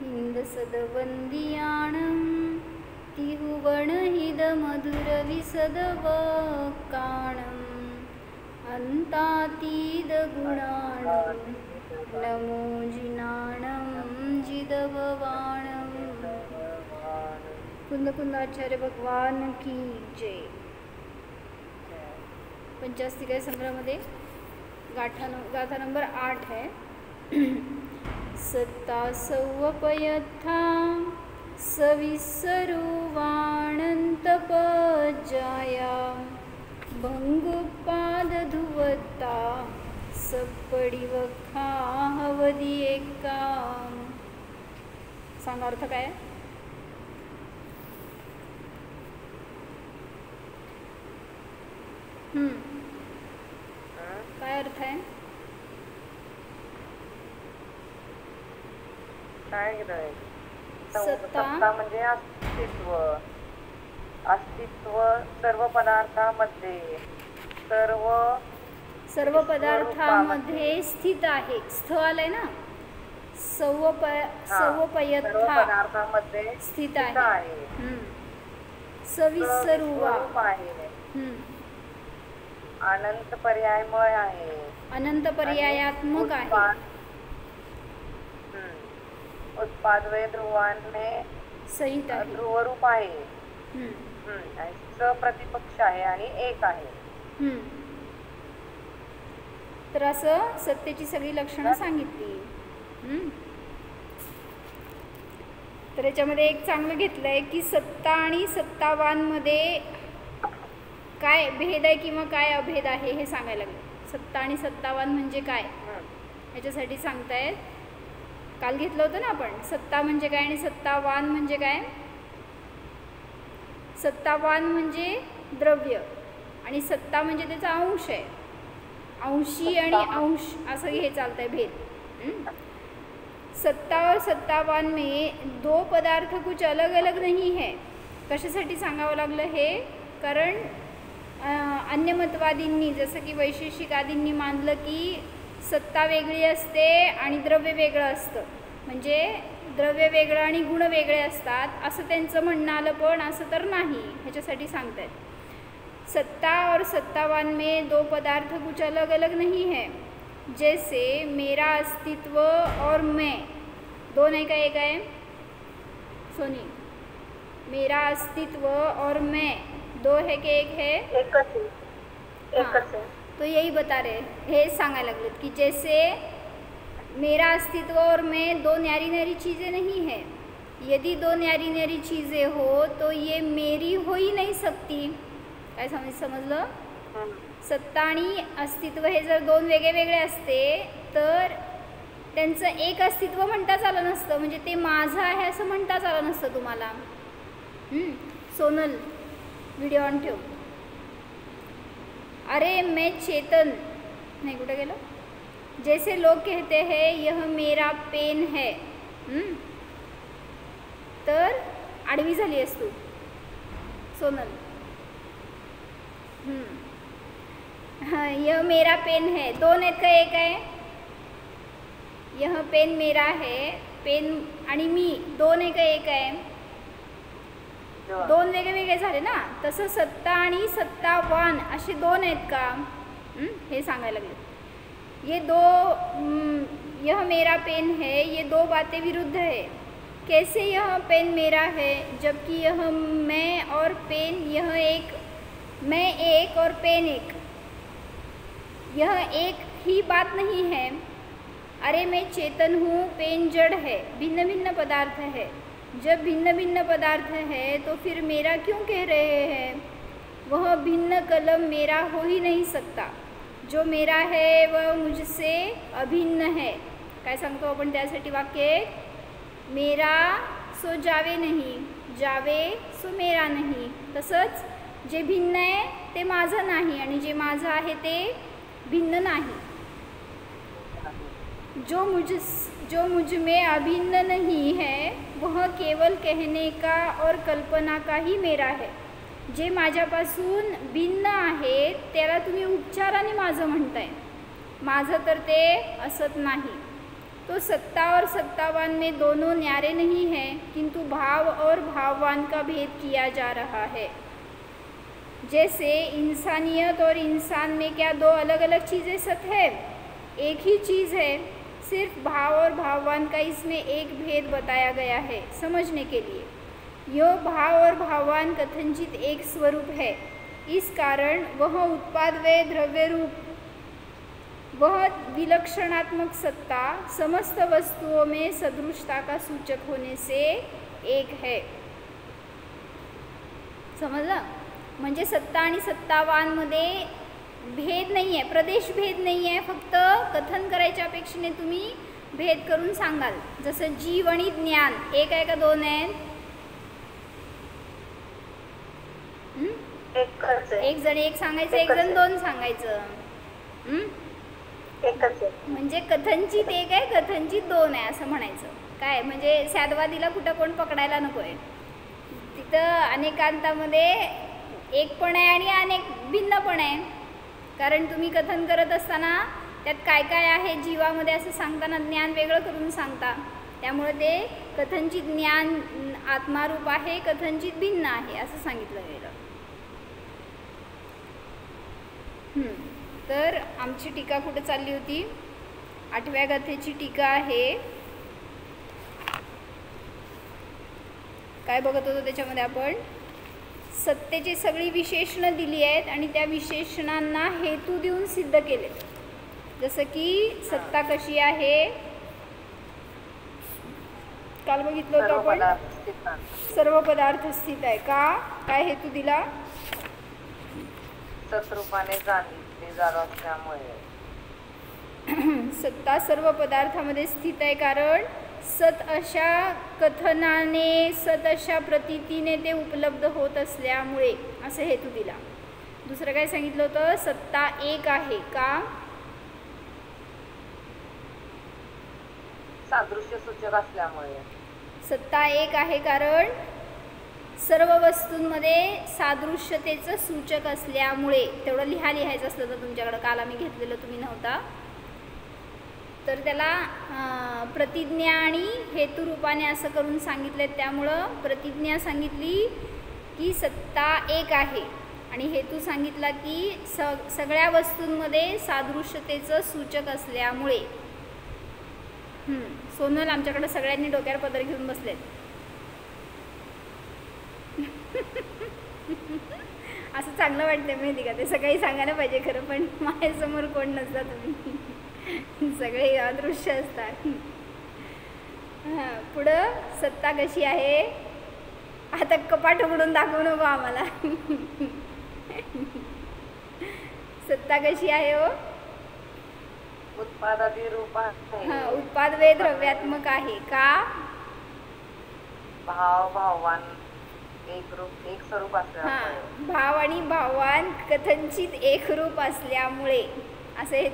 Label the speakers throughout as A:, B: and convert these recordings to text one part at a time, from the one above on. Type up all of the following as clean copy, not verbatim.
A: इंदसदवंदियाणं तिहुवणहिदमधुरविसदवकाणम् अन्तातीदगुणाणं नमो जिनाणं जिदभवाणं। कुंदकुंदाचार्य भगवान की जय। पंचास्तिका संग्रहामध्ये गाथा नंबर 8 है। सत्ता सौवपयथा सविस्सरुवाणन्तपज्जाया भंगुपादधुवत्ता सप्पडिवखा हवदी एका। सांगा अर्थ काय? काय अर्थ आहे?
B: सत्ता म्हणजे अस्तित्व सर्व पदार्थामध्ये
A: सर्व पदार्थामध्ये स्थित आहे। स्थ आलंय ना,
B: पदार्थामध्ये
A: स्थित आहे। सविस्सरुवा
B: अनंत पर्यायमय आहे,
A: अनंत पर्यायात्मक आहे।
B: उत्पादवय ध्रुवाने
A: सहित आहे,
B: ध्रुवरूप आहे, सप्रतिपक्ष आहे आणि एक आहे।
A: तर असं सत्तेची सगळी लक्षणं सांगितली। तर याच्यामध्ये एक चांगलं घेतलंय की सत्ता आणि सत्तावान मध्ये काय भेद आहे किंवा काय अभेद आहे हे सांगायला लागले। सत्ता आणि सत्तावान म्हणजे काय याच्यासाठी सांगतायत। काल घेतलं होतं ना आपण, सत्ता म्हणजे काय आणि सत्तावान म्हणजे काय। सत्तावान म्हणजे द्रव्य आणि सत्ता म्हणजे त्याचा अंश आहे। अंशी आणि अंश असं हे चालतंय भेद। सत्ता और सत्तावान में दो पदार्थ कुछ अलग अलग नहीं है। कशासाठी सांगावं लागलं हे? कारण अन्य मतवादींनी जसं की वैशेषिकादींनी मानलं की सत्ता वेगळी असते आणि द्रव्य वेगळं असतं, म्हणजे द्रव्य वेगळं आणि गुण वेगळे असतात असं त्यांचं म्हणणं आलं, पण असं तर नाही। ह्याच्यासाठी सांगतायत सत्ता और सत्तावान में दो पदार्थ कुछ अलग अलग नहीं है। जैसे मेरा अस्तित्व और मैं, दोन है का एक है? सोनी, मेरा अस्तित्व और मैं दो है कि एक है?
B: एक है।
A: तो यही बता रहे, हे सांगायला लागलेत की जैसे मेरा अस्तित्व और मैं दो न्यारी न्यारी चीज़ें नहीं है। यदि दो न्यारी न्यारी चीज़ें हो तो ये मेरी हो ही नहीं सकती। काय समजलं? सत्ता आणि अस्तित्व हे जर दोन वेगळे वेगळे असते तर त्यांचं एक अस्तित्व म्हणताच आलं नसतं, म्हणजे ते माझं आहे असं म्हणताच आलं नसतं तुम्हाला। सोनल व्हिडिओ ऑन ठेव। अरे मैं चेतन नहीं, कुठे गेलं? जैसे लोग कहते हैं यह मेरा पेन है, तर आडवी झाली आहेस तू सोनल। हाँ, यह मेरा पेन है, दोन आहेत का एक आहे? यह पेन मेरा है, पेन आणि मी दोन आहे का एक आहे? दोन वेगळे वेगळे झाले ना। तसं सत्ता आणि सत्तावान असे दोन आहेत का हे सांगायला लागले। ये दो यह मेरा पेन है, ये दो बातें विरुद्ध है। कैसे यह पेन मेरा है जबकि यह मैं और पेन, यह एक मैं एक और पेन एक, यह एक ही बात नहीं है। अरे मैं चेतन हूँ, पेन जड़ है, भिन्न भिन्न पदार्थ है। जब भिन्न भिन्न पदार्थ है तो फिर मेरा क्यों कह रहे हैं? वह भिन्न कलम मेरा हो ही नहीं सकता। जो मेरा है वह मुझसे अभिन्न है। काय सांगतो आपण त्यासाठी वाक्य? मेरा सो जावे नहीं, जावे सो मेरा नहीं। तसंच जे भिन्न आहे ते माझं नाही आणि जे माझं आहे ते भिन्न नाही। जो मुझ में अभिन्न नहीं है वह केवल कहने का और कल्पना का ही मेरा है। जे माझ्यापासून भिन्न आहे त्याला तुम्ही उपचाराने माझं म्हणताय, माझं तर ते असत नाही। तो सत्ता और सत्तावान में दोनों न्यारे नहीं हैं, किंतु भाव और भाववान का भेद किया जा रहा है। जैसे इंसानियत और इंसान में क्या दो अलग अलग चीज़ें सत है? एक ही चीज़ है, सिर्फ भाव और भाववान का इसमें एक भेद बताया गया है समझने के लिए। यह भाव और भाववान कथनचित एक स्वरूप है, इस कारण वह उत्पाद व द्रव्य रूप, वह विलक्षणात्मक सत्ता समस्त वस्तुओं में सदृशता का सूचक होने से एक है। समजलं? म्हणजे सत्ता आणि सत्तावानमध्ये भेद नाही आहे, प्रदेश भेद नाही आहे, फक्त कथन करायच्या अपेक्षेने तुम्ही भेद करून सांगाल। जसं जीव आणि ज्ञान एक आहे का दोन आहे? एक जण एक सांगायचं, एक जण दोन सांगायचं। म्हणजे कथनचित एक आहे, कथनचित दोन आहे असं म्हणायचं। काय म्हणजे सॅदवादीला कुठं कोण पकडायला नको आहे, तिथं अनेकांतामध्ये एक पण आहे आणि अनेक भिन्न पण आहे। कारण तुम्ही कथन करत असताना त्यात काय काय आहे जीवामध्ये असं सांगताना ज्ञान वेगळं करून सांगता, त्यामुळे ते कथनचित ज्ञान आत्मारूप आहे, कथनचित भिन्न आहे असं सांगितलं गेलं। तर आमची टीका कुठे चालली होती? 8व्या गाथेची टीका आहे। काय बघत होतो त्याच्यामध्ये आपण? सत्तेची सगळी विशेषणं दिली आहेत आणि त्या विशेषणांना हेतू देऊन सिद्ध केले। जसं की सत्ता कशी आहे, काल बघितलं होतं आपण, सर्व पदार्थ स्थित आहे का? काय हेतू दिला?
B: सत्रूपाने जाणले जात असल्यामुळे
A: सत्ता सर्व पदार्थामध्ये स्थित आहे, कारण सत अशा कथनाने, सत अशा प्रतीतीने ते उपलब्ध होत असल्यामुळे असं हेतू दिला। दुसरं काय सांगितलं होतं? सत्ता एक आहे का?
B: सादृश्य सूचक असल्यामुळे।
A: सत्ता एक आहे कारण सर्व वस्तूंमध्ये सादृश्यतेचं सूचक असल्यामुळे। तेवढं लिहायचं असलं तर तुमच्याकडे, काल आम्ही घेतलेलं तुम्ही नव्हता, तर त्याला प्रतिज्ञा आणि हेतुरूपाने असं करून सांगितलं। त्यामुळं प्रतिज्ञा सांगितली की सत्ता एक आहे आणि हेतू सांगितला की सगळ्या वस्तूंमध्ये सादृश्यतेचं सूचक असल्यामुळे। सोनल आमच्याकडे सगळ्यांनी डोक्यावर पदर घेऊन बसलेत। असं चांगलं वाटतं माहिती का? ते सगळी सांगायला पाहिजे खरं, पण माझ्यासमोर कोण नसता, तुम्ही सगळे अदृश्य असतात। पुढं सत्ता कशी आहे? आता कपाट उघडून दाखवू नको आम्हाला। सत्ता कशी आहे हो?
B: उत्पादादी रूप आहे।
A: उत्पाद वे द्रव्यात्मक आहे का?
B: भाव भाववान एक रूप, एक स्वरूप असल्यामुळे।
A: भाव आणि भाववान कथनचित एक रूप असल्यामुळे असं हे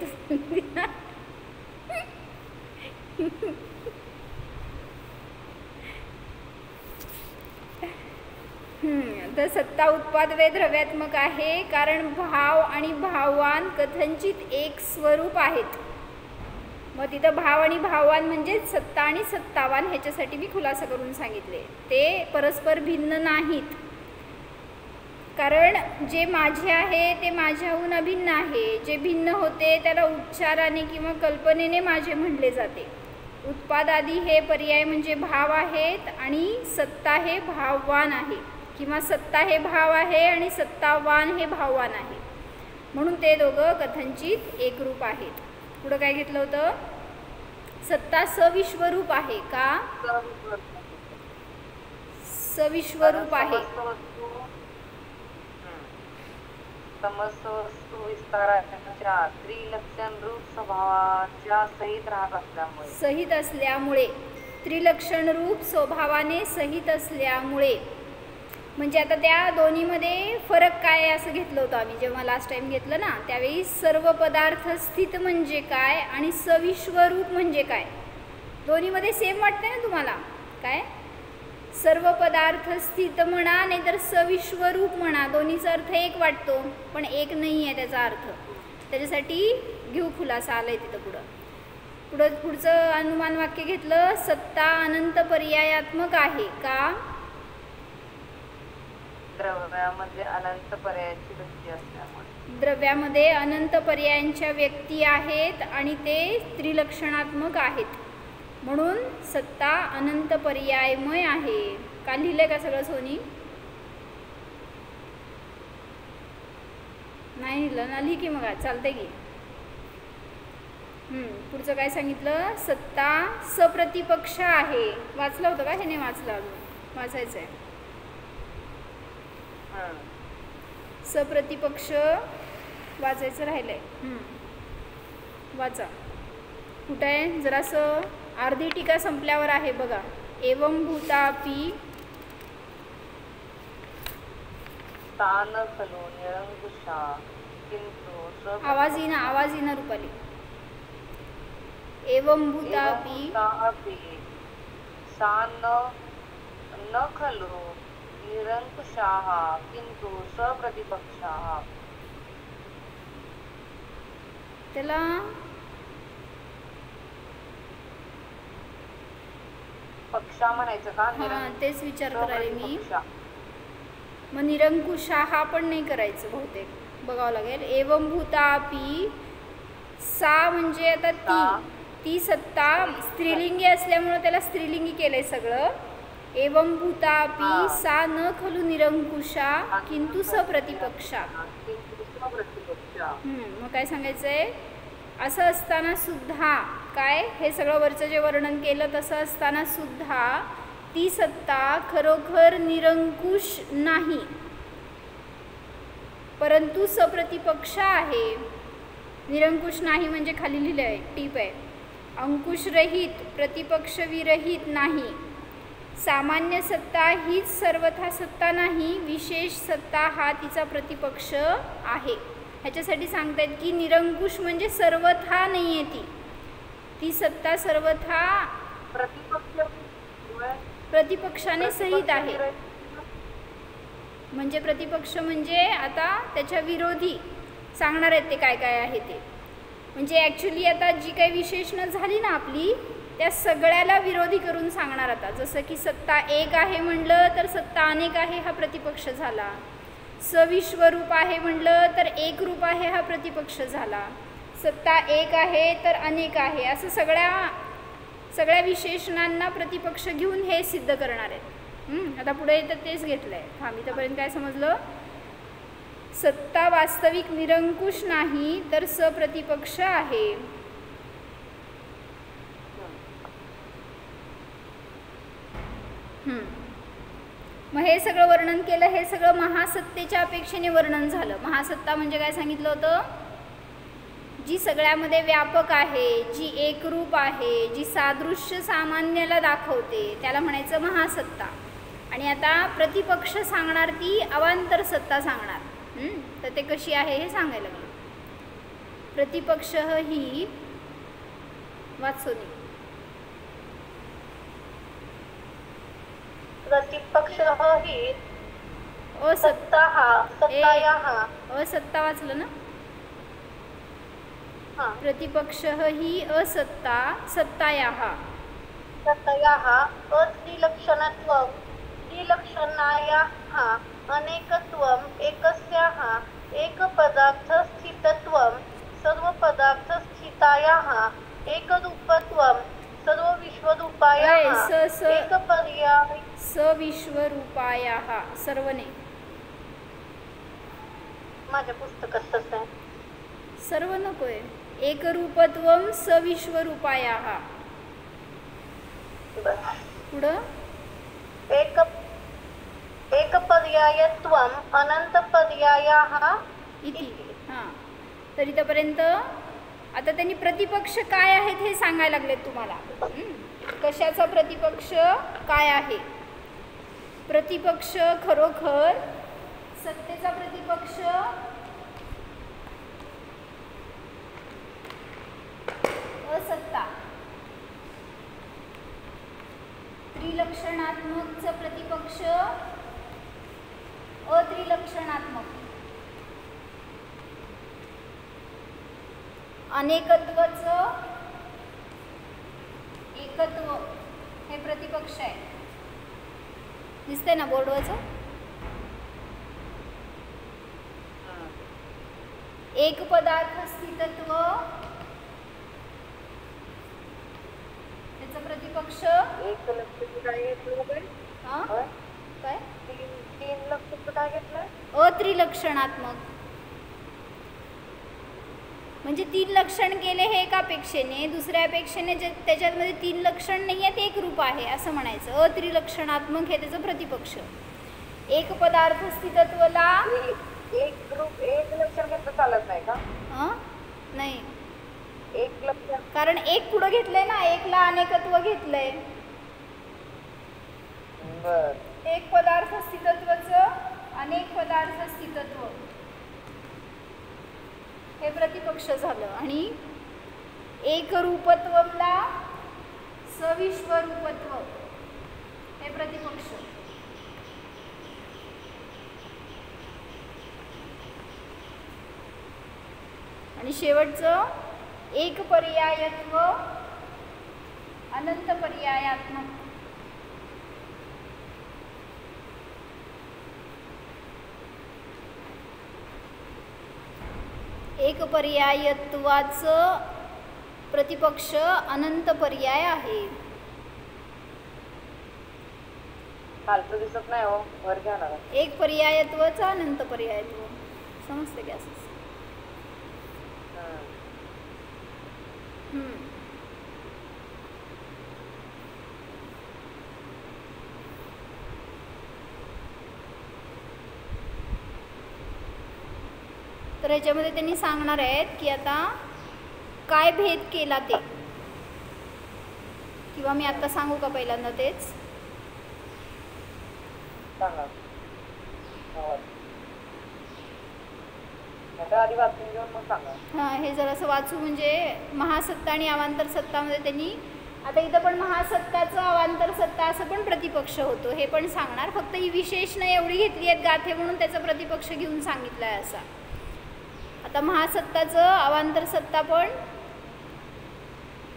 A: तर सत्ता उत्पाद वे द्रव्यात्मक आहे कारण भाव आणि भाववान कथनचित एक स्वरूप आहेत। मग तिथं भाव आणि भाववान म्हणजे सत्ता आणि सत्तावान, ह्याच्यासाठी मी खुलासा करून सांगितले, ते परस्पर भिन्न नाहीत। कारण जे माझे आहे ते माझ्याहून अभिन्न आहे, जे भिन्न होते त्याला उच्चाराने किंवा कल्पनेने माझे म्हणले जाते। उत्पादादी हे पर्याय म्हणजे भाव आहेत आणि सत्ता हे भाववान आहे, किंवा सत्ता हे भाव आहे आणि सत्तावान हे भाववान आहे, म्हणून ते दोघं कथनचित एकरूप आहेत। पुढं काय घेतलं होतं? सत्ता सविश्वरूप आहे का? सविश्वरूप आहे।
B: समस्त वस्तू विस्ताराच्या त्रिलक्षण रूप स्वभावाच्या सहित
A: असल्यामुळे त्रिलक्षण रूप स्वभावाने सहित असल्यामुळे। म्हणजे आता त्या दोन्हीमध्ये फरक काय आहे असं घेतलं होतं आम्ही जेव्हा लास्ट टाइम घेतलं ना, त्यावेळी सर्व पदार्थ स्थित म्हणजे काय आणि सविश्वरूप म्हणजे काय, दोन्हीमध्ये सेम वाटते ना तुम्हाला? काय सर्व पदार्थ स्थित म्हणा नाहीतर सविश्वरूप म्हणा, दोन्हीचा अर्थ एक वाटतो, पण एक नाही आहे त्याचा अर्थ। त्याच्यासाठी घेऊ खुलासा आलाय तिथं पुढं। पुढचं अनुमान वाक्य घेतलं, सत्ता अनंत पर्यायात्मक आहे का?
B: द्रव्यामध्ये अनंत पर्यायाची व्यक्ती असल्यामुळे.
A: द्रव्यामध्ये अनंत पर्यायांच्या व्यक्ती आहेत आणि ते त्रिलक्षणात्मक आहेत, म्हणून सत्ता अनंत पर्यायमय आहे. का लिहिलंय का सगळं सोनी? नाही लिहिलं ना? लिही की मग चालतंय की. पुढचं काय सांगितलं? सत्ता सप्रतिपक्ष आहे. वाचलं होतं का? हे नाही वाचलं अजून, वाचायचं आहे. सप्रतिपक्ष वाचायचं राहिलंय. वाचा. कुठं आहे? जरासं अर्धी टीका संपल्यावर आहे बघा. एवं भूतापि
B: तान खलु निरंकुशा किंतु
A: आवाज येईना रुपाली. एवं भूतापि
B: सा न खलु निरंकुशाः किंतु सप्रतिपक्षाः.
A: त्याला
B: पक्षा म्हणायचं का?
A: तेच विचार करायले मी. मग निरंकुशाः पण नाही करायचं, बहुतेक बघावं लागेल. एवं भूतापि सा म्हणजे आता ती सत्ता स्त्रीलिंगी असल्यामुळे त्याला स्त्रीलिंगी केलंय सगळं. एवं भूतापि सा न खलु निरंकुशा किंतु सप्रतिपक्षा. मग काय सांगायचंय? असं असताना सुद्धा काय, हे सगळं वरचं जे वर्णन केलं तसं असताना सुद्धा ती सत्ता खरोखर निरंकुश नाही, परंतु सप्रतिपक्ष आहे. निरंकुश नाही म्हणजे खाली लिहिलं आहे, टीप आहे. अंकुशरहित, प्रतिपक्षविरहित नाही. सामान्य सत्ता हीच सर्वथा सत्ता नाही, विशेष सत्ता हा तिचा प्रतिपक्ष आहे. ह्याच्यासाठी सांगतायत की निरंकुश म्हणजे सर्वथा नाही आहे, ती सत्ता सर्वथा प्रतिपक्षाने सहित आहे. म्हणजे प्रतिपक्ष म्हणजे आता त्याच्या विरोधी सांगणार आहेत ते काय काय आहे ते. म्हणजे ॲक्च्युली आता जी काही विशेषणं झाली ना आपली, त्या सगळ्याला विरोधी करून सांगणार आता. जसं की सत्ता एक आहे म्हणलं तर सत्ता अनेक आहे हा प्रतिपक्ष झाला. सविश्वरूप आहे म्हणलं तर एक रूप आहे हा प्रतिपक्ष झाला. सत्ता एक आहे तर अनेक आहे, असं सगळ्या विशेषणांना प्रतिपक्ष घेऊन हे सिद्ध करणार आहेत. आता पुढे तर तेच घेतलं आहे. आम्ही इथंपर्यंत काय समजलं? सत्ता वास्तविक निरंकुश नाही तर सप्रतिपक्ष आहे. मग हे सगळं वर्णन केलं. हे सगळं महासत्तेच्या अपेक्षेने वर्णन झालं. महासत्ता म्हणजे काय सांगितलं होतं? जी सगळ्यामध्ये व्यापक आहे, जी एकरूप आहे, जी सादृश्य सामान्याला दाखवते, त्याला म्हणायचं महासत्ता. आणि आता प्रतिपक्ष सांगणार ती अवांतर सत्ता सांगणार. तर ते कशी आहे हे सांगायला लागलं. प्रतिपक्ष ही वाचोनी.
B: प्रतिपक्ष ही
A: असत्ता. असत्ता वाचलं ना? प्रतिपक्ष ही असत्ता सत्तायाः
B: अत्रिलक्षणत्वं त्रिलक्षणायाः अनेकत्वं एकस्याः एकपदार्थस्थितत्वं सर्वपदार्थस्थितायाः एकरूपत्वं सर्वविश्वरूपायाः एकपर्याय
A: सविश्वरूपायाः. सर्वने
B: माझ्या पुस्तकात तसं आहे.
A: सर्व नकोय. एकरूपत्वं सविश्वरूपायाः. पुढं
B: एकपर्यायत्वं अनंतपर्यायाः
A: इति. तर इथपर्यंत आता त्यांनी प्रतिपक्ष काय आहेत हे सांगायला लागलेत तुम्हाला. कशाचा प्रतिपक्ष काय आहे? प्रतिपक्ष खरोखर सत्तेचा प्रतिपक्ष असत्ता. त्रिलक्षणात्मकचं प्रतिपक्ष अत्रिलक्षणात्मक. अनेकत्वचं एकत्व हे प्रतिपक्ष आहे. दिसतंय ना बोर्डवरचं. एक पदार्थ स्थितत्व त्याचं प्रतिपक्ष
B: एक लक्ष काय घेतलं काय?
A: काय?
B: तीन लक्ष काय घेतलं?
A: अत्रिलक्षणात्मक. म्हणजे 3 लक्षण केले हे एका अपेक्षेने, दुसऱ्या अपेक्षेने जे त्याच्यामध्ये 3 लक्षण नाही आहेत एक रूप आहे असं म्हणायचं. अत्रिलक्षणात्मक हे त्याचं प्रतिपक्ष. एक पदार्थ स्थितत्वला
B: एक लक्षण घेतलं चालत नाही का?
A: नाही,
B: एक लक्षण
A: कारण एक पुढं घेतलंय ना, एकला अनेकत्व घेतलंय. एक पदार्थ स्थितत्वाचं अनेक पदार्थ स्थितत्व हे प्रतिपक्ष झालं. आणि एक रूपत्वला सविश्वरूपत्व हे प्रतिपक्ष. आणि शेवटचं एक पर्यायत्व अनंत पर्यायात्मक. एक पर्यायत्वाचं प्रतिपक्ष अनंत पर्याय आहे.
B: खालचं दिसत नाही हो, वर घ्या ना.
A: एक पर्यायत्वाचं अनंत पर्यायत्व समजतं की असं. तर ह्याच्यामध्ये त्यांनी सांगणार आहेत की आता काय भेद केला ते, किंवा मी आता सांगू का पहिल्यांदा तेच
B: सांगा. आधी वाचून घेऊन मग सांगा.
A: हां, हे जरासं वाचू. म्हणजे महासत्ता आणि अवांतर सत्तामध्ये त्यांनी आता इथं पण महासत्ताचं अवांतर सत्ता असं पण प्रतिपक्ष होतो हे पण सांगणार. फक्त ही विशेषणं एवढी घेतली आहेत गाथे म्हणून त्याचा प्रतिपक्ष घेऊन सांगितलं आहे असा. आता महासत्ताचं अवांतर सत्ता पण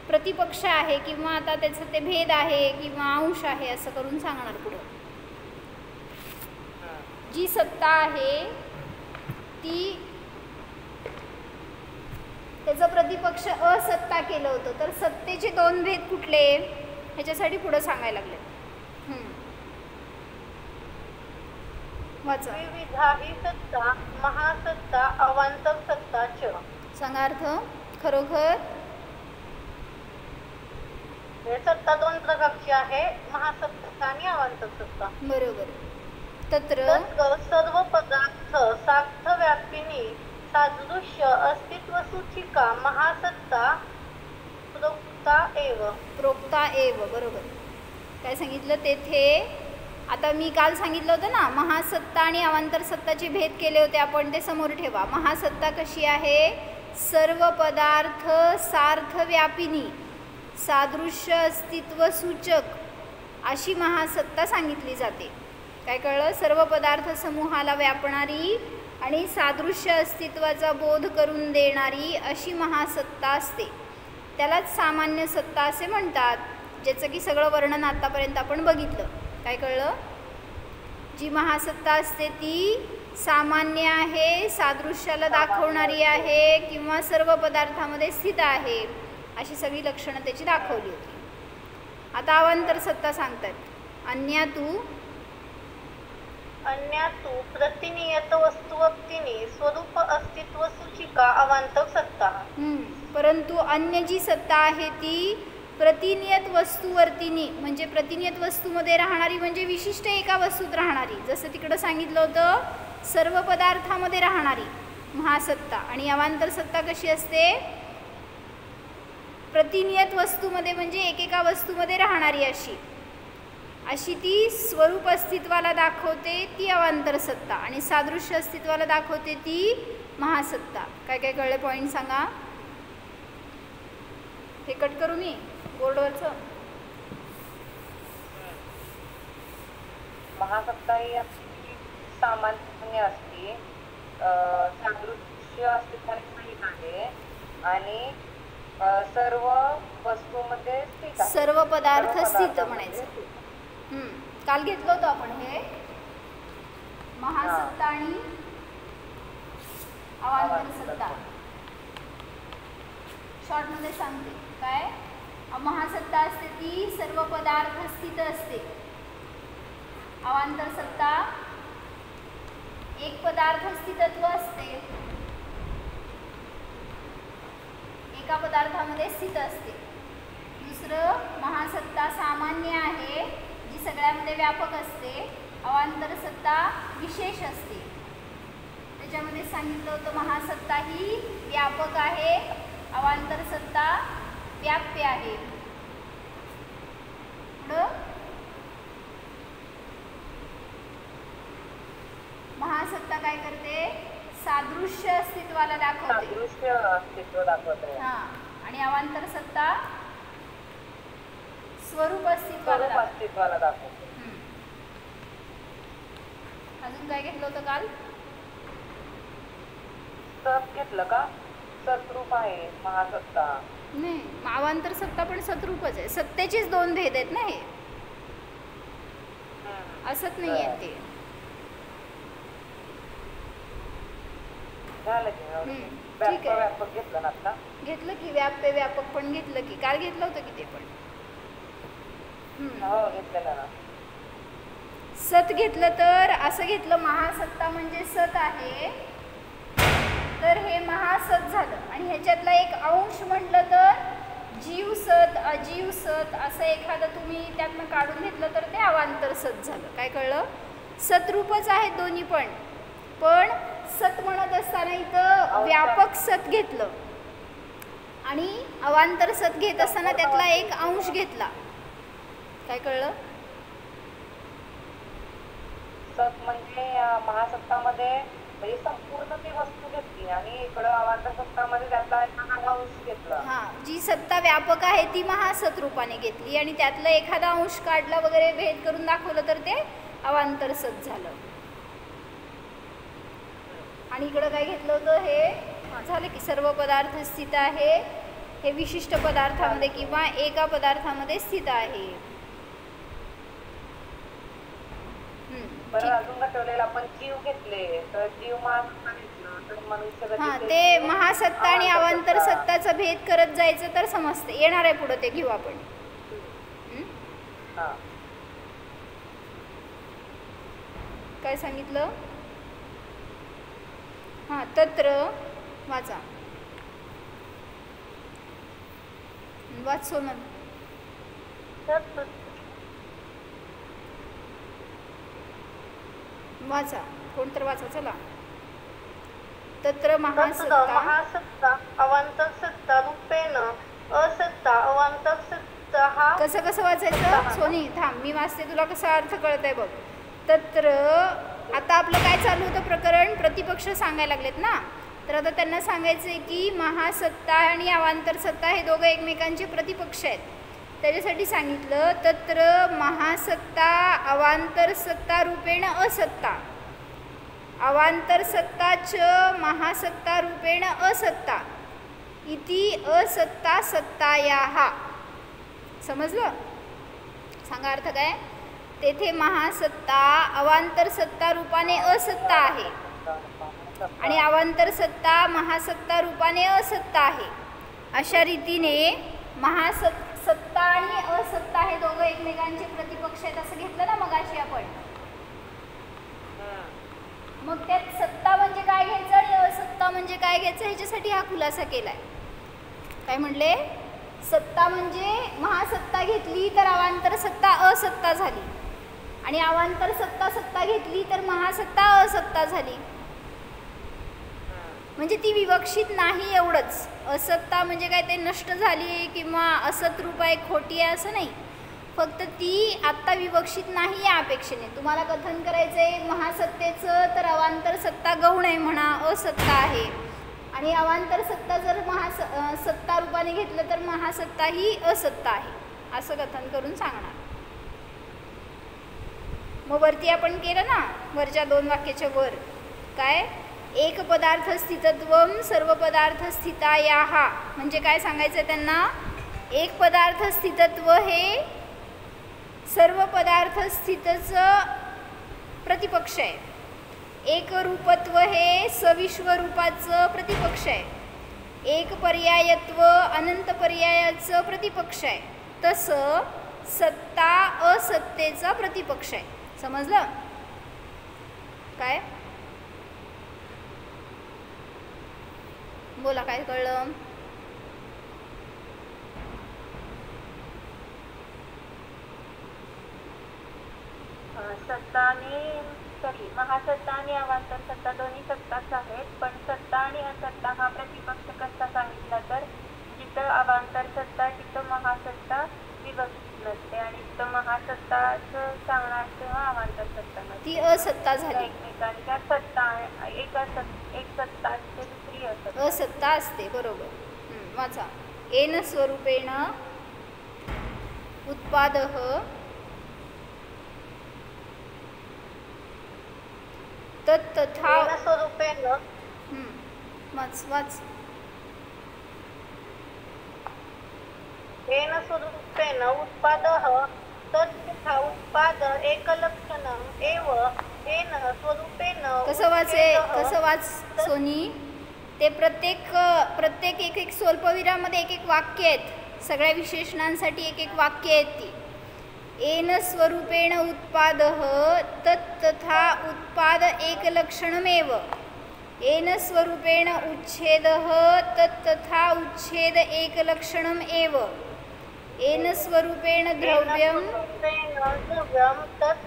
A: प्रतिपक्ष आहे किंवा आता त्याचं ते भेद आहे किंवा अंश आहे असं करून सांगणार पुढं. जी सत्ता आहे ती त्याचं प्रतिपक्ष असत्ता केलं होतं. तर सत्तेचे 2 भेद कुठले ह्याच्यासाठी पुढं सांगायला लागले. वाचा.
B: विविधाही सत्ता महासत्ता अवांतर सत्ता च.
A: सांगा अर्थ. खरोखर
B: हे सत्ता 2 प्रकारची आहे, महासत्ता आणि अवांतर सत्ता.
A: बरोबर. तत्र
B: सर्व पदार्थ सार्थव्यापिनी सादृश्य अस्तित्व सूचिका महासत्ता
A: प्रोक्ता एव. बरोबर. काय सांगितलं तेथे. आता मी काल सांगितलं होतं ना, महासत्ता आणि अवांतर सत्ताचे भेद केले होते आपण, ते समोर ठेवा. महासत्ता कशी आहे? सर्व पदार्थ सार्थव्यापिनी सादृश्य अस्तित्व सूचक अशी महासत्ता सांगितली जाते. काय कळलं? सर्व पदार्थ समूहाला व्यापणारी आणि सादृश्य अस्तित्वाचा बोध करून देणारी अशी महासत्ता असते. त्यालाच सामान्य सत्ता असे म्हणतात, ज्याचं की सगळं वर्णन आतापर्यंत आपण बघितलं. काय कळलं? जी महासत्ता असते ती सामान्य आहे, सादृश्याला दाखवणारी आहे किंवा सर्व पदार्थामध्ये स्थित आहे, अशी सगळी लक्षणं त्याची दाखवली होती. आता अवांतर सत्ता सांगतात. अन्यातू प्रतिनियत वस्तुवक्तिनी स्वरूप अस्तित्व सूचिका अवांतर सत्ता. परंतु अन्य जी सत्ता आहे ती प्रतिनियत वस्तूवर्तीनी, म्हणजे प्रतिनियत वस्तूमध्ये राहणारी, म्हणजे विशिष्ट एका वस्तूत राहणारी. जसं तिकडं सांगितलं होतं सर्व पदार्थामध्ये राहणारी महासत्ता. आणि अवांतर सत्ता कशी असते? प्रतिनियत वस्तूमध्ये, म्हणजे एकेका वस्तूमध्ये राहणारी अशी ती स्वरूप अस्तित्वाला दाखवते ती अवांतर सत्ता, आणि सादृश्य अस्तित्वाला दाखवते ती महासत्ता. काय काय कळले पॉईंट सांगा. हे कट करू मी बोर्डवरचं.
B: महासत्ता ही सामान्य असते, सादृश्य अस्तित्वाने सहित आहे आणि सर्व वस्तूमध्ये स्थित आहे.
A: सर्व पदार्थ
B: सर्व
A: स्थित
B: पदार्थामध्ये
A: म्हणायचं.
B: स्थित.
A: काल घेतलं होतं आपण हे महासत्ता आणि अवांतर सत्ता. शॉर्टमध्ये सांगते काय. महासत्ता असते ती सर्व पदार्थ स्थित असते. अवांतर सत्ता एक पदार्थ स्थितत्व असते, एका पदार्थामध्ये स्थित असते. दुसरं महासत्ता सामान्य आहे जी सगळ्यामध्ये व्यापक असते. अवांतर सत्ता विशेष असते. त्याच्यामध्ये सांगितलं होतं महासत्ता ही व्यापक आहे, अवांतर सत्ता व्याप्य आहे. पुढं महासत्ता काय करते, सादृश्य अस्तित्वाला दाखवते.
B: सादृश्य अस्तित्व दाखवते.
A: आणि अवांतर सत्ता स्वरूप अस्तित्वाला
B: दाखवते.
A: अजून काय घेतलं होतं काल.
B: सत घेतलं का. सतरूप आहे महासत्ता.
A: नाही, अवांतर सत्ता पण सतरूपच आहे. सत्तेचेच दोन भेद आहेत ना हे, असत नाही आहे ते.
B: ठीक आहे. व्यापक घेतलं ना आता.
A: घेतलं की व्याप्य व्यापक पण घेतलं की. काल घेतलं होतं की ते पण.
B: हो घेतलेलं ना.
A: सत घेतलं तर असं घेतलं महासत्ता म्हणजे सत आहे, तर हे महासत झालं. आणि ह्याच्यातला एक अंश म्हटलं तर जीव सत अजीव सत असं एखादं तुम्ही त्यातनं काढून घेतलं तर ते अवांतर सत झालं. काय कळलं. सतरूपच आहेत दोन्ही पण सत म्हणत असताना इथं व्यापक सत घेतलं आणि अवांतर सत घेत असताना त्यातला एक अंश घेतला. काय कळलं.
B: सत म्हणजे महासत्तामध्ये म्हणजे संपूर्ण ती वस्तू घेतली आणि इकडं अवांतर सत्तामध्ये त्यातला एखादा अंश घेतला.
A: जी सत्ता व्यापक आहे ती महासत रूपाने घेतली आणि त्यातला एखादा अंश काढला वगैरे भेद करून दाखवलं तर ते अवांतर सत झालं. आणि इकडं काय घेतलं होतं हे झालं की सर्व पदार्थ स्थित आहे, हे विशिष्ट पदार्थामध्ये किंवा एका पदार्थामध्ये स्थित आहे.
B: अजून ठेवलेलं आपण जीव घेतले तर जीव महासत्ता घेतलं तर मनुष्य
A: ते महासत्ता आणि अवांतर सत्ताचा भेद करत जायचं तर समजते. येणार आहे पुढे ते घेऊ आपण. काय सांगितलं. तत्र वाचा. वाच सोनल. वाचा कोणतर वाचा चला. तत्र
B: महासत्ता अवांतर सत्ता रूपेण असत्ता अवांतर सत्ता. हा
A: कसं वाचायचं सोनी. थांब मी वाचते तुला कसा अर्थ कळतंय बघ. तत्र आता आपलं काय चालू होतं प्रकरण. प्रतिपक्ष सांगायला लागलेत ना, तर आता त्यांना सांगायचं आहे की महासत्ता आणि अवांतर सत्ता हे दोघं एकमेकांचे प्रतिपक्ष आहेत. त्याच्यासाठी सांगितलं तत्र महासत्ता अवांतर सत्ता रूपेण असत्ता अवांतर सत्ताच महासत्ता रूपेण असत्ता इति असत्ता सत्तायाः. समजलं. सांगा अर्थ काय. तेथे महासत्ता अवांतर सत्ता रूपाने असत्ता आहे आणि अवांतर सत्ता महासत्ता रूपाने असत्ता आहे. अशा रीतीने सत्ता आणि असत्ता हे दोघं एकमेकांचे प्रतिपक्ष आहेत असं घेतलं ना मगाशी आपण. मग त्यात सत्ता म्हणजे काय घ्यायचं आणि असत्ता म्हणजे काय घ्यायचं ह्याच्यासाठी हा खुलासा केलाय. काय म्हणले. सत्ता म्हणजे महासत्ता घेतली तर अवांतर सत्ता असत्ता झाली आणि अवांतर सत्ता घेतली तर महासत्ता असत्ता झाली. म्हणजे ती विवक्षित नाही एवढंच. असत्ता म्हणजे काय ते नष्ट झाली किंवा असत रूप आहे खोटी आहे असं नाही. फक्त ती आत्ता विवक्षित नाही या अपेक्षेने. तुम्हाला कथन करायचं आहे महासत्तेचं तर अवांतर सत्ता गौण आहे म्हणा, असत्ता आहे. आणि अवांतर सत्ता जर सत्ता रूपाने घेतलं तर महासत्ता ही असत्ता आहे असं कथन करून सांगणार. मग वरती आपण केलं ना वरच्या दोन वाक्याच्या वर काय एक पदार्थ स्थितत्वम सर्व पदार्थ स्थितायाः म्हणजे काय सांगायचं त्यांना? एक पदार्थ स्थितत्व हे सर्व पदार्थ स्थितचं प्रतिपक्ष आहे. एक रूपत्व हे सविश्वरूपाचं प्रतिपक्ष आहे. एक पर्यायत्व अनंत पर्यायाचं प्रतिपक्ष आहे. तसं सत्ता असत्तेचा प्रतिपक्ष आहे. समजलं काय? बोला काय कळलं?
B: सत्ता आणि महासत्ता आणि अवांतर सत्ता दोन्ही सत्ताच आहेत, पण सत्ता आणि असत्ता हा प्रतिपक्ष कसा सांगितला तर जिथं अवांतर सत्ता तिथं महासत्ता विभक्त नसते आणि जिथं महासत्ताचं सांगणार तेव्हा अवांतर सत्ता नसते.
A: ती असत्ता झाली.
B: एकमेकांच्या सत्ता एक सत्ता असते, दुसरी
A: असत्ता असते. बरोबर. वाचा. येन स्वरूपेण उत्पादः तथा
B: स्वरूपेण
A: वाच
B: येन स्वरूपेण उत्पादः तथा उत्पाद एकलक्षणम् एव येन स्वरूपेण.
A: कसं वाच सोनी? ते प्रत्येक एक स्वल्पविरामध्ये एक वाक्य आहेत. सगळ्या विशेषणांसाठी एक वाक्य आहेत ती. येन स्वरूपेण उत्पादः तथा उत्पाद एकलक्षणमेव येन स्वरूपेण उच्छेदः तथा उच्छेद एकलक्षणम् एव येन स्वरूपेण द्रव्यं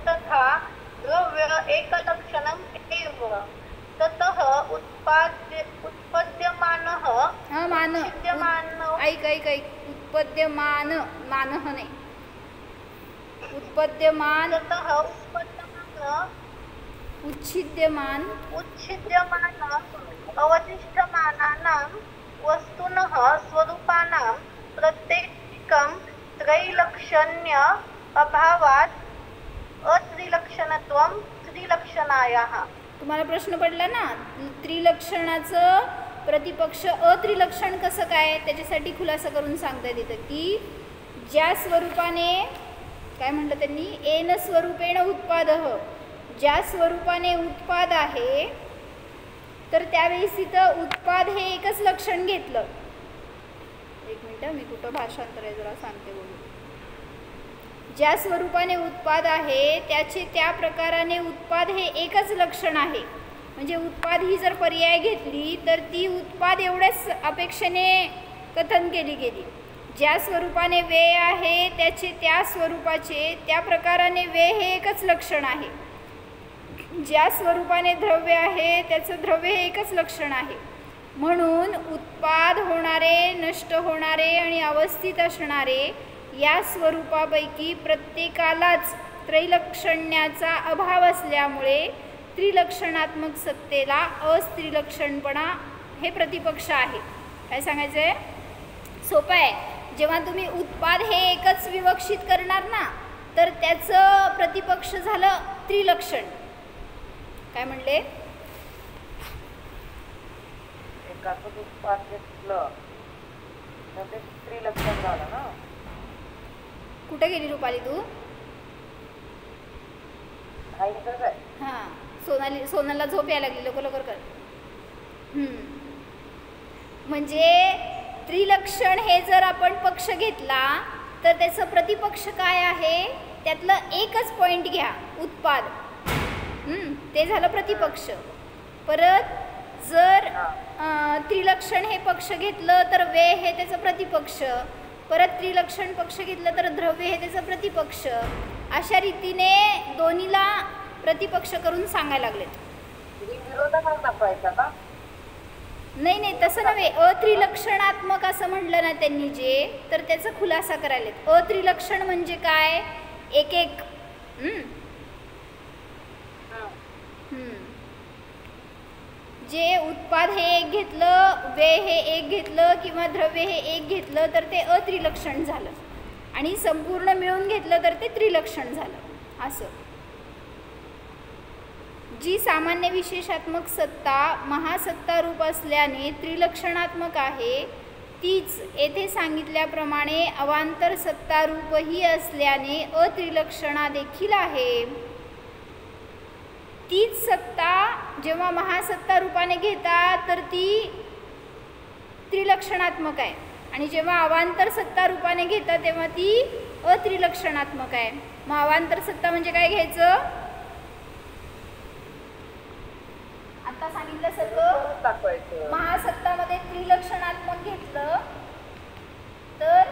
B: तथा द्रव्य एकलक्षणम् एव ततः उत्पद्यमानः
A: ऐक उत्पद्यमान नाही उत्पद्यमान उच्छिद्यमान अवतिष्ठमानानां वस्तुनः स्वरूपाणां प्रत्येकं त्रैलक्षण्य अभावात् अत्रिलक्षणत्वं त्रिलक्षणायाः. तुम्हाला प्रश्न पडला ना, त्रिलक्षणाचं प्रतिपक्ष अत्रिलक्षण कसं काय? त्याच्यासाठी खुलासा करून सांगता येतं की ज्या स्वरूपाने काय म्हटलं त्यांनी? येन स्वरूपेण उत्पादः, ज्या स्वरूपाने उत्पाद आहे तर त्यावेळेस तिथं उत्पाद हे एकच लक्षण घेतलं. एक मिनिट, मी कुठं भाषांतर आहे जरा सांगते बोलू. ज्या स्वरूपाने उत्पाद आहे त्याचे त्या प्रकाराने उत्पाद हे एकच लक्षण आहे. म्हणजे उत्पाद ही जर पर्याय घेतली तर ती उत्पाद एवढ्याच अपेक्षेने कथन केली गेली. ज्या स्वरूपाने वे आहे त्याचे त्या स्वरूपाचे त्या प्रकाराने वे हे एकच लक्षण आहे. ज्या स्वरूपाने द्रव्य आहे त्याचं द्रव्य हे एकच लक्षण आहे. म्हणून उत्पाद होणारे, नष्ट होणारे आणि अवस्थित असणारे या स्वरूपापैकी प्रत्येकालाच त्रैलक्षण्याचा अभाव असल्यामुळे त्रिलक्षणात्मक सत्तेला अस्त्रिलक्षणपणा हे प्रतिपक्ष आहे. काय सांगायचं आहे? सोपं आहे. जेव्हा तुम्ही उत्पाद हे एकच विवक्षित करणार ना तर त्याचं प्रतिपक्ष झालं त्रिलक्षण. काय म्हणले?
B: एकाच उत्पाद घेतलं तर ते त्रिलक्षण झालं ना.
A: कुठे गेली रुपाली तू? हां, सोनाला झोप यायला लागली. लवकर कर. म्हणजे त्रिलक्षण हे जर आपण पक्ष घेतला तर त्याचं प्रतिपक्ष काय आहे? त्यातलं एकच पॉइंट घ्या, उत्पाद. ते झालं प्रतिपक्ष. परत जर त्रिलक्षण हे पक्ष घेतलं तर वे हे त्याचं प्रतिपक्ष. परत त्रिलक्षण पक्ष घेतलं तर द्रव्य हे त्याचं प्रतिपक्ष. अशा रीतीने दोन्हीला प्रतिपक्ष करून सांगायला लागलेत. नाही तसं नव्हे. अत्रिलक्षणात्मक असं म्हटलं ना त्यांनी जे, तर त्याचा खुलासा करायलेत. अत्रिलक्षण म्हणजे काय? एक एक जे उत्पाद हे एक घेतलं, वे हे एक घेतलं किंवा द्रव्य हे एक घेतलं तर ते अत्रिलक्षण झालं आणि संपूर्ण मिळून घेतलं तर ते त्रिलक्षण झालं. असं जी सामान्य विशेषात्मक सत्ता महासत्ता रूप असल्याने त्रिलक्षणात्मक आहे, तीच येथे सांगितल्याप्रमाणे अवांतर सत्ता रूपही असल्याने अत्रिलक्षणा देखील आहे. तीच सत्ता जेव्हा महासत्ता रूपाने घेतात तर ती त्रिलक्षणात्मक आहे, आणि जेव्हा अवांतर सत्ता रूपाने घेतात तेव्हा ती अत्रिलक्षणात्मक आहे. मग अवांतर सत्ता म्हणजे काय घ्यायचं? आता सांगितलं सगळं. महासत्तामध्ये त्रिलक्षणात्मक घेतलं तर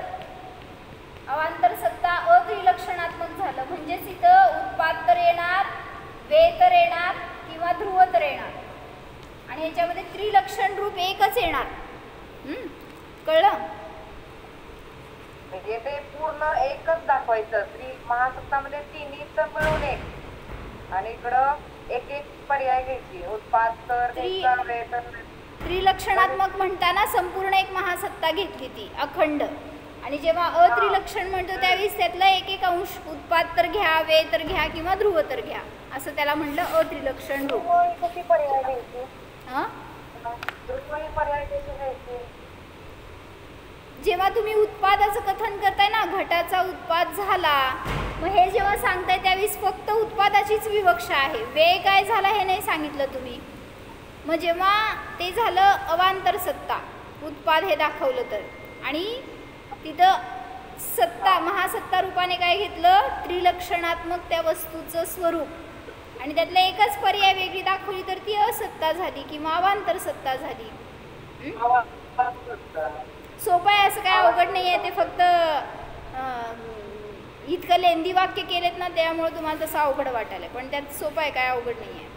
A: अवांतर सत्ता अत्रिलक्षणात्मक झालं. म्हणजेच इथं उत्पाद तर येणार, वेळ तर येणार किंवा ध्रुव तर येणार, आणि याच्यामध्ये त्रिलक्षण रूप एकच येणार. कळलं?
C: म्हणजे ते पूर्ण एकच दाखवायचं. महासत्तामध्ये तिन्हीच मिळून एक, आणि इकडं एक एक पर्याय घ्यायची. उत्पाद तर
A: त्रिलक्षणात्मक म्हणताना संपूर्ण एक महासत्ता घेतली ती अखंड, आणि जेव्हा अत्रिलक्षण म्हणतो त्यावेळेस त्यातला एक एक अंश उत्पाद तर घ्या, वे तर घ्या किंवा ध्रुव तर घ्या, असं त्याला म्हणलं अत्रिलक्षण रूप.
C: कशी पर्याय घ्यायची? पर्याय कशी घ्यायची?
A: जेव्हा तुम्ही उत्पादाचं कथन करताय ना, घटाचा उत्पाद झाला, मग हे जेव्हा सांगताय त्यावेळेस फक्त उत्पादाचीच विवक्षा आहे, वेळ काय झाला हे नाही सांगितलं तुम्ही. मग जेव्हा ते झालं अवांतर सत्ता, उत्पाद हे दाखवलं तर, आणि तिथं सत्ता महासत्ता रूपाने काय घेतलं? त्रिलक्षणात्मक त्या वस्तूचं स्वरूप, आणि त्यातलं एकच पर्याय वेगळी दाखवली तर ती असत्ता झाली किंवा अवांतर सत्ता झाली. सोपं आहे, असं काय अवघड नाही आहे. ते फक्त इतकं लेंदी वाक्य केलेत ना, त्यामुळे तुम्हाला तसं अवघड वाटायला, पण त्यात सोपं आहे, काय अवघड नाही आहे.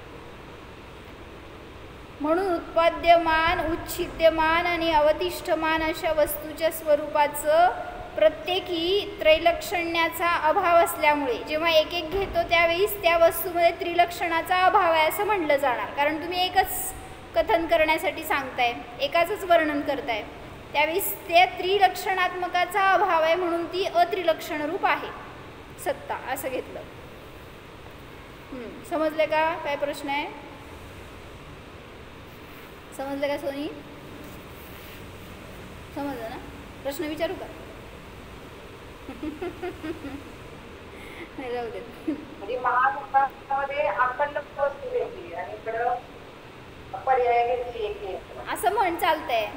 A: म्हणून उत्पाद्यमान, उच्छिद्यमान आणि अवतिष्ठमान अशा वस्तूच्या स्वरूपाचं प्रत्येकी त्रैलक्षण्याचा अभाव असल्यामुळे जेव्हा एक एक घेतो त्यावेळेस त्या वस्तूमध्ये त्रिलक्षणाचा अभाव आहे असं म्हणलं जाणार. कारण तुम्ही एकच कथन करण्यासाठी सांगताय, एकाचंच वर्णन करताय, त्यावेळेस त्या त्रिलक्षणात्मकाचा अभाव आहे म्हणून ती अत्रिलक्षण रूप आहे सत्ता, असं घेतलं. समजले का? काय प्रश्न आहे? समजलं का सोनी? समजलं ना? प्रश्न विचारू का? राहू दे.
C: म्हणजे महासत्तामध्ये अखंड वस्तू घ्यायची आणि इकडं पर्याय घ्यायची
A: असं म्हण चालतंय.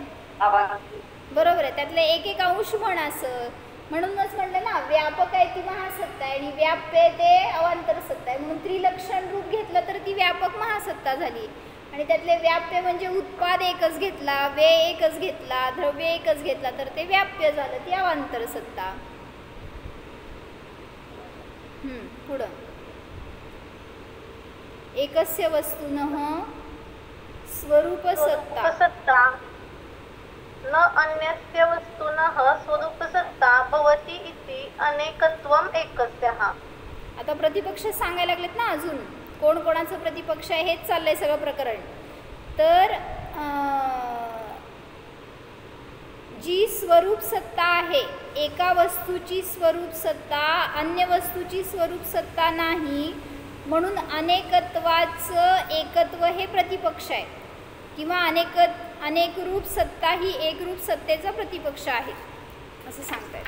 A: बरोबर आहे, त्यातले एक एक अंश म्हण असं. म्हणूनच म्हणलं ना, व्यापक आहे ती महासत्ता आहे आणि व्याप्य आहे ते अवांतर सत्ता आहे, म्हणून त्रिलक्षण रूप घेतलं तर ती व्यापक महासत्ता झाली. आणि त्यातले व्याप्य म्हणजे उत्पाद एकच घेतला, वे एकच घेतला, द्रव्य एकच घेतला तर ते व्याप्य झालं, ती अवांतर सत्ता. पुढं एकस्य वस्तुनः स्वरूप सत्ता
B: न अन्यस्य वस्तुनः स्वरूप सत्ता भवति इति अनेकत्वम एकस्यः.
A: आता प्रतिपक्ष सांगायला लागलेत ना, अजून कोण कोणाचं प्रतिपक्ष आहे हेच चाललंय सगळं प्रकरण. तर जी स्वरूप सत्ता आहे, एका वस्तूची स्वरूप सत्ता अन्य वस्तूची स्वरूप सत्ता नाही, म्हणून अनेकत्वाचं एकत्व हे प्रतिपक्ष आहे, किंवा अनेक रूप सत्ता ही एकरूप सत्तेचा प्रतिपक्ष आहे असं सांगतायत.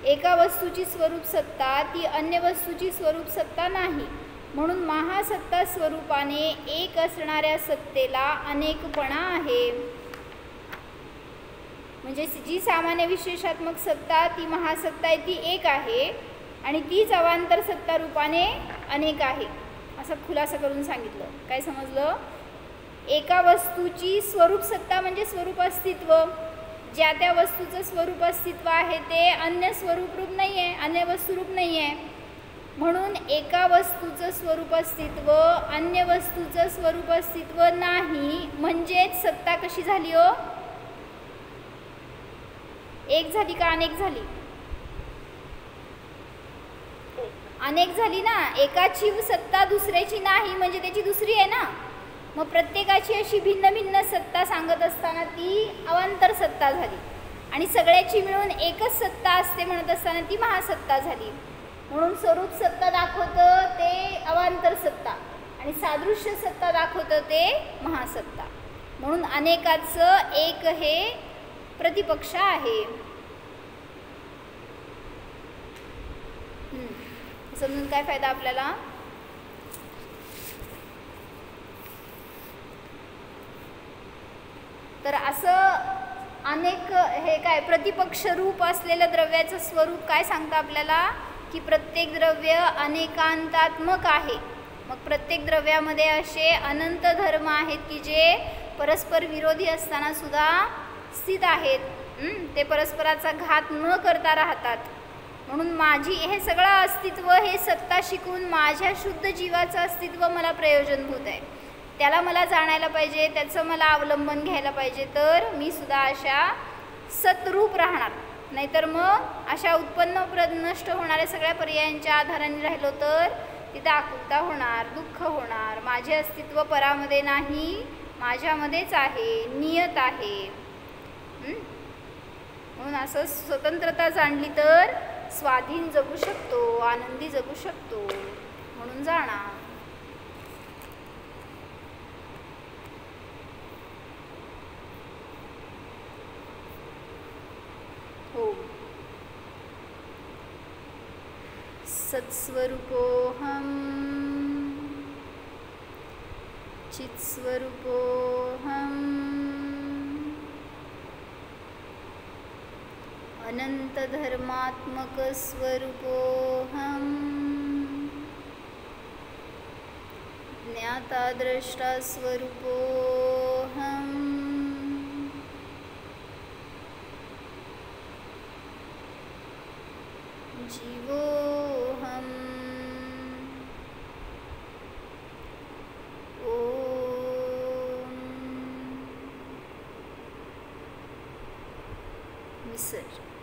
A: एका वस्तूची स्वरूप सत्ता ती अन्य वस्तूची स्वरूप सत्ता नाही, म्हणून महासत्ता स्वरूपाने एक असणाऱ्या सत्तेला अनेकपणा आहे. म्हणजे जी सामान्य विशेषात्मक सत्ता ती महासत्ता आहे ती एक आहे, आणि तीच अवांतर सत्ता रूपाने अनेक आहे असं खुलासा करून सांगितलं. काय समजलं? एका वस्तूची स्वरूप सत्ता म्हणजे स्वरूप अस्तित्व, ज्या त्या वस्तूचं स्वरूप अस्तित्व आहे ते अन्य स्वरूप रूप नाही आहे, अन्य वस्तुरूप नाही आहे. म्हणून एका वस्तूचं स्वरूप अस्तित्व अन्य वस्तूचं स्वरूप अस्तित्व नाही, म्हणजेच सत्ता कशी झाली हो? एक झाली का अनेक झाली? अनेक झाली ना. एकाची सत्ता दुसऱ्याची नाही म्हणजे त्याची दुसरी आहे ना. मग प्रत्येकाची अशी भिन्न भिन्न सत्ता सांगत असताना ती अवांतर सत्ता झाली, आणि सगळ्याची मिळून एकच सत्ता असते म्हणत असताना ती महासत्ता झाली. म्हणून स्वरूप सत्ता दाखवतं ते अवांतर सत्ता, आणि सादृश्य सत्ता दाखवतं ते महासत्ता. म्हणून अनेकाचं एक हे प्रतिपक्ष आहे. समजून काय फायदा आपल्याला? तर असं अनेक हे काय प्रतिपक्ष रूप असलेलं द्रव्याचं स्वरूप काय सांगतं आपल्याला की प्रत्येक द्रव्य अनेकांतात्मक आहे. मग प्रत्येक द्रव्यामध्ये असे अनंत धर्म आहेत की जे परस्पर विरोधी असताना सुद्धा स्थित आहेत. ते परस्पराचा घात न करता राहतात. म्हणून माझी हे सगळं अस्तित्व हे सत्ता शिकून माझ्या शुद्ध जीवाचं अस्तित्व मला प्रयोजनभूत आहे. त्याला मला जाणायला पाहिजे, त्याचं मला अवलंबन घ्यायला पाहिजे, तर मी सुद्धा अशा सतरूप राहणार. नाहीतर मग अशा उत्पन्न नष्ट होणाऱ्या सगळ्या पर्यायांच्या आधाराने राहिलो तर तिथं आकुलता होणार, दुःख होणार. माझे अस्तित्व परामध्ये नाही, माझ्यामध्येच आहे, नियत आहे. म्हणून असं स्वतंत्रता जाणली तर स्वाधीन जगू शकतो, आनंदी जगू शकतो. म्हणून जाणा. हो. सत्स्वरूपोऽहं चित्स्वरूपोऽहम् अनन्तधर्मात्मकस्वरूपोऽहम् ज्ञाताद्रष्टास्वरूपोऽहम् जीवोऽहम् ॐ विसर्जन.